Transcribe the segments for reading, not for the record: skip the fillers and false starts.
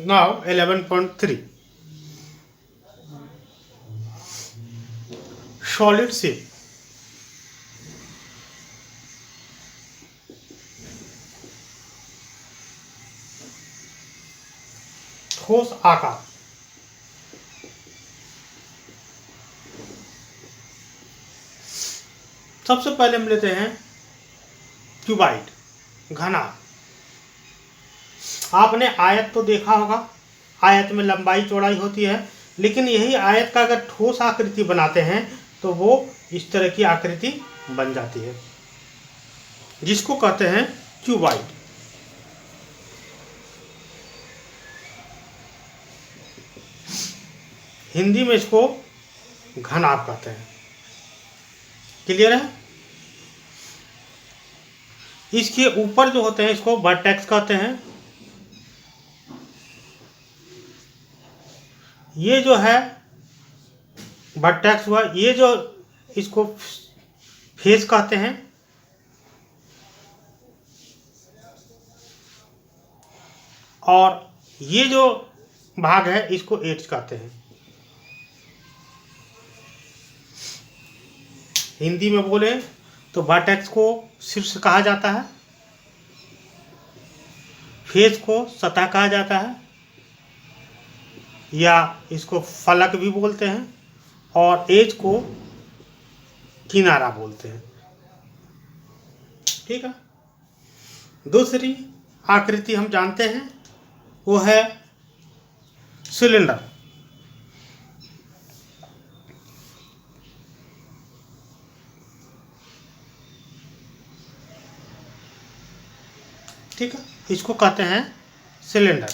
Now 11.3 solid shape. ठोस आकार। सबसे पहले हम लेते हैं क्यूबाइड, घना। आपने आयत तो देखा होगा, आयत में लंबाई चौड़ाई होती है, लेकिन यही आयत का अगर ठोस आकृति बनाते हैं तो वो इस तरह की आकृति बन जाती है, जिसको कहते हैं क्यूबाइड। हिंदी में इसको घनाभ कहते हैं। क्लियर है? इसके ऊपर जो होते हैं इसको वर्टेक्स कहते हैं। ये जो है वर्टेक्स हुआ, ये जो इसको फेस कहते हैं। और ये जो भाग है इसको एड्ज कहते हैं। हिंदी में बोले तो वर्टेक्स को शीर्ष कहा जाता है, फेस को सतह कहा जाता है, या इसको फलक भी बोलते हैं, और एज को किनारा बोलते हैं। ठीक है। दूसरी आकृति हम जानते हैं वो है सिलेंडर। ठीक है, इसको कहते हैं सिलेंडर।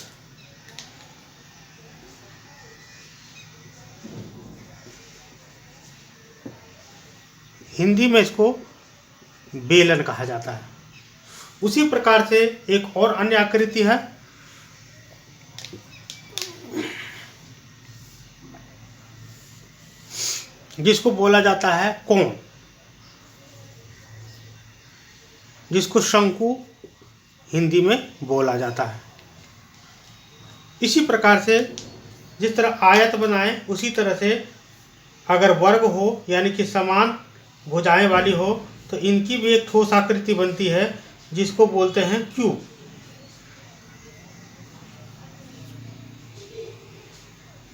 हिंदी में इसको बेलन कहा जाता है। उसी प्रकार से एक और अन्य आकृति है जिसको बोला जाता है कोन, जिसको शंकु हिंदी में बोला जाता है। इसी प्रकार से जिस तरह आयत बनाए उसी तरह से अगर वर्ग हो यानी कि समान भुजाएं वाली हो तो इनकी भी एक ठोस आकृति बनती है जिसको बोलते हैं क्यूब।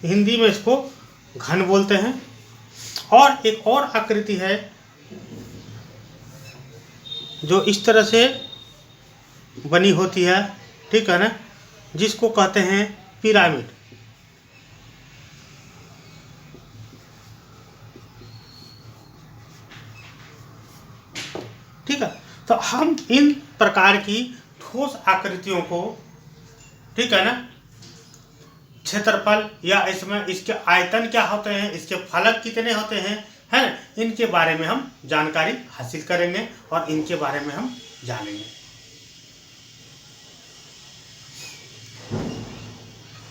हिंदी में इसको घन बोलते हैं। और एक और आकृति है जो इस तरह से बनी होती है, ठीक है ना, जिसको कहते हैं पिरामिड। ठीक है। तो हम इन प्रकार की ठोस आकृतियों को, ठीक है ना, क्षेत्रफल या इसमें इसके आयतन क्या होते हैं, इसके फलक कितने होते हैं, है ना, इनके बारे में हम जानकारी हासिल करेंगे और इनके बारे में हम जानेंगे।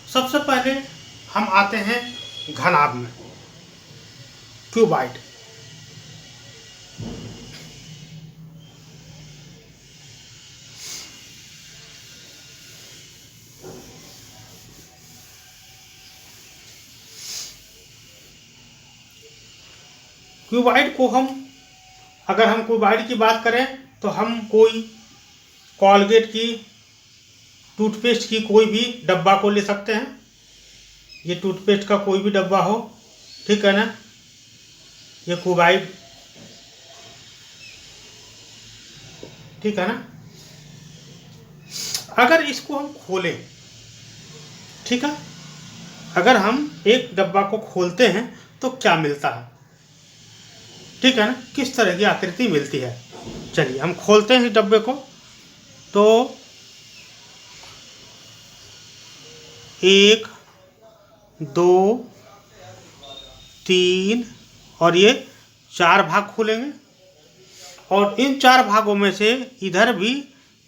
सबसे पहले हम आते हैं घनाभ में, क्यूबाइड। क्यूबाइड को हम, अगर हम क्यूबाइड की बात करें तो हम कोई कॉलगेट की, टूथपेस्ट की कोई भी डब्बा को ले सकते हैं। ये टूथपेस्ट का कोई भी डब्बा हो, ठीक है ना, ये क्यूबाइड, ठीक है ना। अगर इसको हम खोलें, ठीक है, अगर हम एक डब्बा को खोलते हैं तो क्या मिलता है, ठीक है ना, किस तरह की आकृति मिलती है। चलिए हम खोलते हैं इस डब्बे को। तो 1 2 3 और ये 4 भाग खुलेंगे, और इन 4 भागों में से इधर भी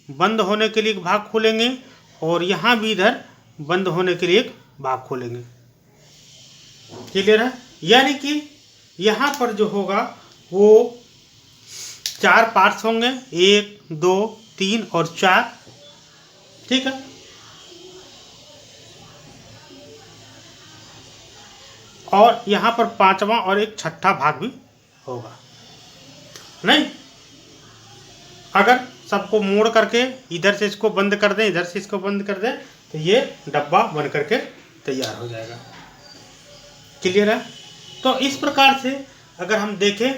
बंद होने के लिए एक भाग खोलेंगे और यहाँ भी इधर बंद होने के लिए एक भाग खोलेंगे। क्लियर है? यानी कि यहाँ पर जो होगा वो 4 पार्ट्स होंगे, 1 2 3 और 4, ठीक है। और यहाँ पर 5वां और एक छठा भाग भी होगा। नहीं, अगर सबको मोड़ करके इधर से इसको बंद कर दें, इधर से इसको बंद कर दें, तो ये डब्बा बन करके तैयार हो जाएगा। क्लियर है? तो इस प्रकार से अगर हम देखें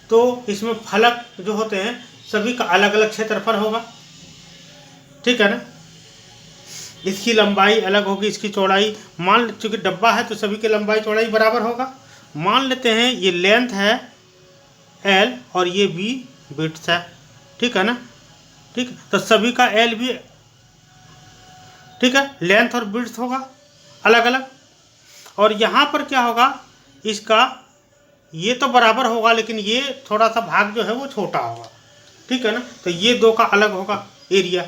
तो इसमें फलक जो होते हैं सभी का अलग अलग क्षेत्रफल होगा। ठीक है ना? इसकी लंबाई अलग होगी, इसकी चौड़ाई, मान चूंकि डब्बा है तो सभी की लंबाई चौड़ाई बराबर होगा। मान लेते हैं ये लेंथ है L और ये B बिट्स है। ठीक है ना? ठीक, तो सभी का L भी, ठीक है, लेंथ और बिट्स होगा अलग अलग। और यहाँ पर क्या होगा, इसका ये तो बराबर होगा लेकिन ये थोड़ा सा भाग जो है वो छोटा होगा। ठीक है ना? तो ये दो का अलग होगा एरिया।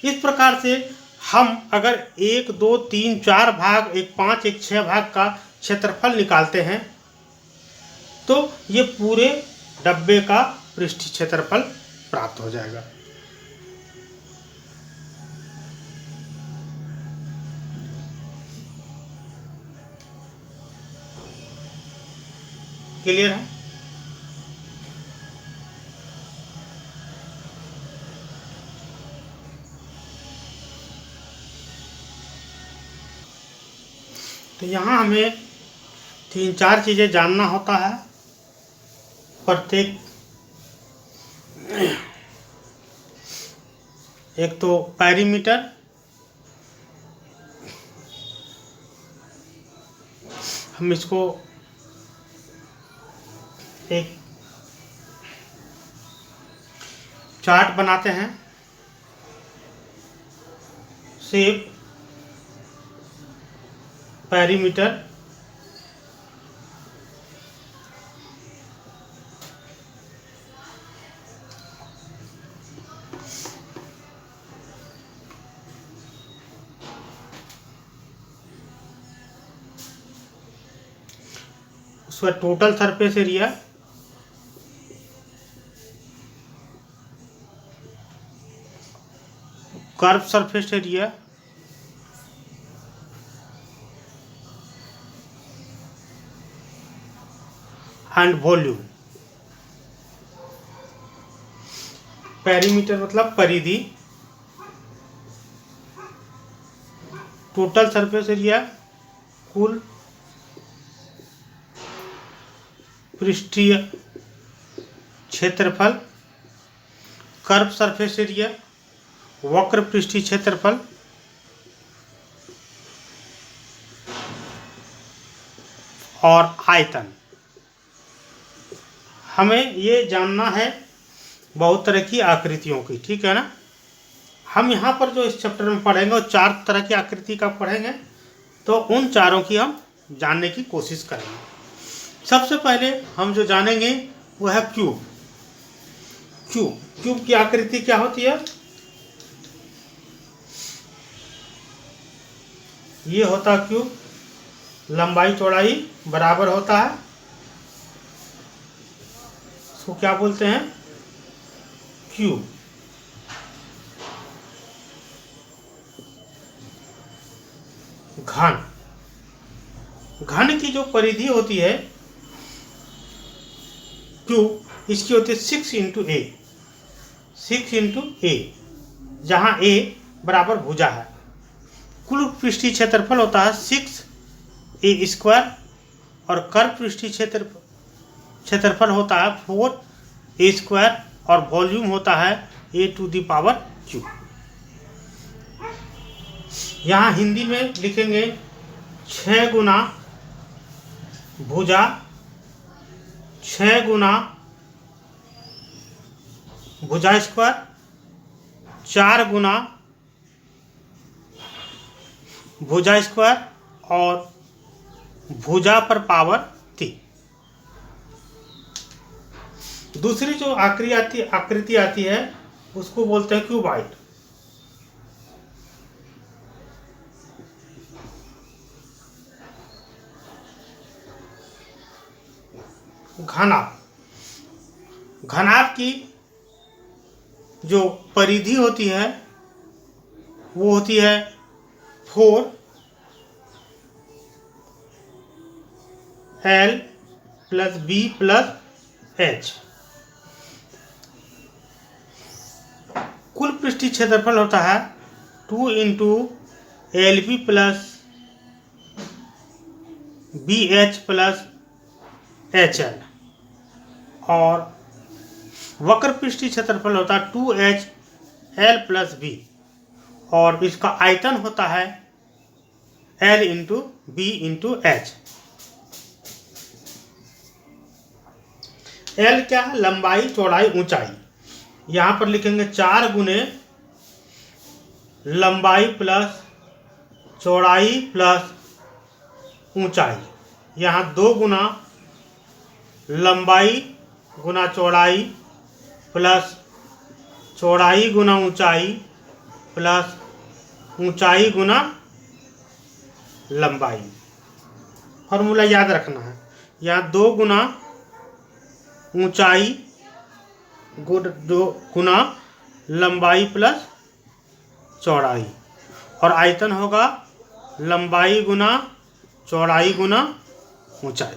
इस प्रकार से हम अगर 1 2 3 4 भाग, एक 5 एक 6 भाग का क्षेत्रफल निकालते हैं तो ये पूरे डब्बे का पृष्ठीय क्षेत्रफल प्राप्त हो जाएगा। क्लियर है? तो यहाँ हमें 3-4 चीज़ें जानना होता है प्रत्येक। एक तो पेरीमीटर, हम इसको एक चार्ट बनाते हैं, शेप, पेरीमीटर, उसका total surface area, curve surface area, and volume. Perimeter मतलब परिधि, टोटल सरफेस एरिया कुल पृष्ठीय क्षेत्रफल, कर्व सरफेस एरिया वक्र पृष्ठीय क्षेत्रफल, और आयतन। हमें ये जानना है बहुत तरह की आकृतियों की। ठीक है ना? हम यहाँ पर जो इस चैप्टर में पढ़ेंगे वो 4 तरह की आकृति का पढ़ेंगे, तो उन चारों की हम जानने की कोशिश करेंगे। सबसे पहले हम जो जानेंगे वो है क्यूब। क्यूब की आकृति क्या होती है? ये होता क्यूब, लंबाई चौड़ाई बराबर होता है, इसको क्या बोलते हैं? क्यूब। घन की जो परिधि होती है क्यूब, इसकी होती है 6 इंटू ए, जहां ए बराबर भुजा है। कुल पृष्ठीय क्षेत्रफल होता है 6a² और कर्व पृष्ठीय क्षेत्रफल होता है 4a² और वॉल्यूम होता है a⁻²। यहाँ हिंदी में लिखेंगे 6 गुना भुजा, 6 गुना भुजा स्क्वायर, 4 गुना भुजा स्क्वायर और भुजा पर पावर 3। दूसरी जो आकृति आती है उसको बोलते हैं क्यूबॉइड। घनाभ की जो परिधि होती है वो होती है 4 L plus B plus H. कुल पृष्ठीय क्षेत्रफल होता है 2 into L B plus B H plus H L, और वक्र पृष्ठीय क्षेत्रफल होता है 2h एल प्लस बी, और इसका आयतन होता है L into B into H. L क्या है? लंबाई, चौड़ाई, ऊंचाई। यहां पर लिखेंगे 4 गुने लंबाई प्लस चौड़ाई प्लस ऊंचाई। यहाँ 2 गुना लंबाई गुना चौड़ाई प्लस चौड़ाई गुना ऊंचाई प्लस ऊंचाई गुना लंबाई। फॉर्मूला याद रखना है। यहाँ 2 गुना ऊंचाई गुना लंबाई प्लस चौड़ाई, और आयतन होगा लंबाई गुना चौड़ाई गुना ऊंचाई।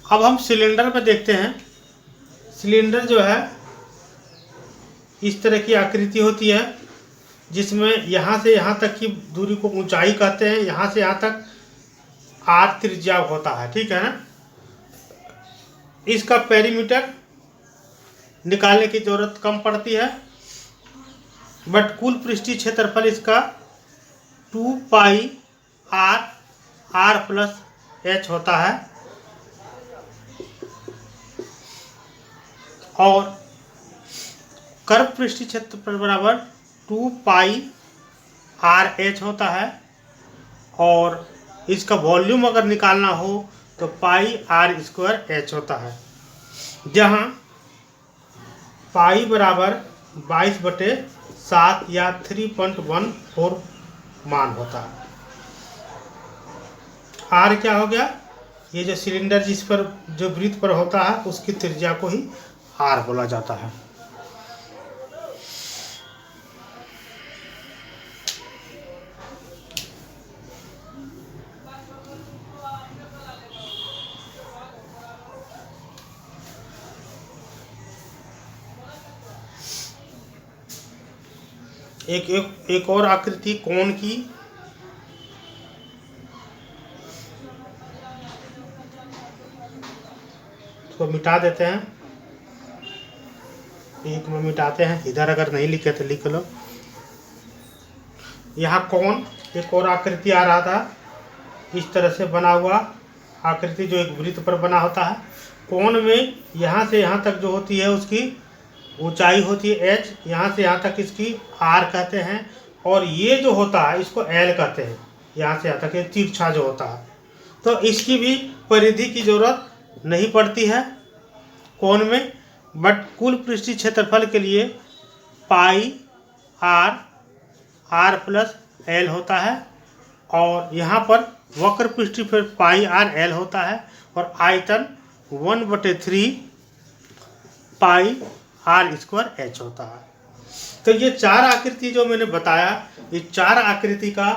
अब हम सिलेंडर पे देखते हैं। सिलेंडर जो है इस तरह की आकृति होती है, जिसमें यहाँ से यहाँ तक की दूरी को ऊंचाई कहते हैं, यहाँ से यहाँ तक r त्रिज्या होता है, ठीक है ना। इसका पेरीमीटर निकालने की जरूरत कम पड़ती है, बट कुल पृष्ठीय क्षेत्रफल इसका 2 पाई r प्लस h होता है, और कर्व पृष्ठीय क्षेत्रफल बराबर 2 पाई r h होता है, और इसका वॉल्यूम अगर निकालना हो तो पाई r स्क्वायर h होता है, जहाँ पाई बराबर 22/7 या 3.14 मान होता है। r क्या हो गया? ये जो सिलेंडर जिस पर जो वृत्त पर होता है उसकी त्रिज्या को ही r बोला जाता है। एक और आकृति कोण की। इसको मिटा देते हैं, एक में मिटाते हैं, इधर अगर नहीं लिखे तो लिख लो। यहाँ कोण एक और आकृति आ रहा था, इस तरह से बना हुआ आकृति जो एक वृत्त पर बना होता है। कोण में यहाँ से यहाँ तक जो होती है उसकी ऊंचाई होती है h, यहाँ से यहाँ तक इसकी r कहते हैं, और ये जो होता है इसको l कहते हैं, यहाँ से यहाँ तक ये तिरछा जो होता है। तो इसकी भी परिधि की जरूरत नहीं पड़ती है कोण में, बट कुल पृष्ठीय क्षेत्रफल के लिए पाई r प्लस l होता है, और यहाँ पर वक्र पृष्ठीय पर पाई r l होता है, और आयतन 1/3 पाई r स्क्वायर h होता है। तो ये 4 आकृति जो मैंने बताया, ये 4 आकृति का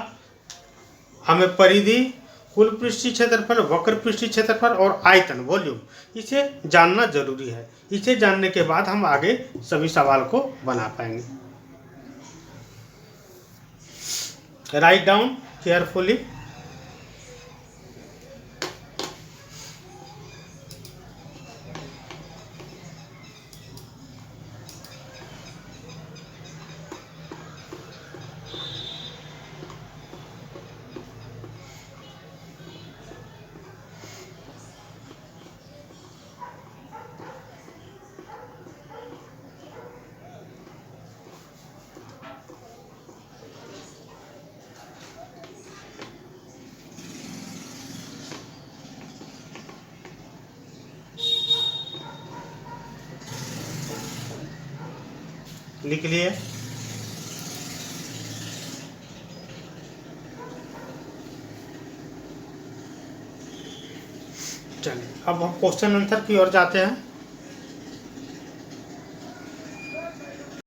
हमें परिधि, कुल पृष्ठीय क्षेत्रफल, वक्र पृष्ठीय क्षेत्रफल और आयतन वॉल्यूम, इसे जानना जरूरी है। इसे जानने के बाद हम आगे सभी सवाल को बना पाएंगे। Write down carefully. लिख लिए। चलिए अब हम क्वेश्चन आंसर की ओर जाते हैं।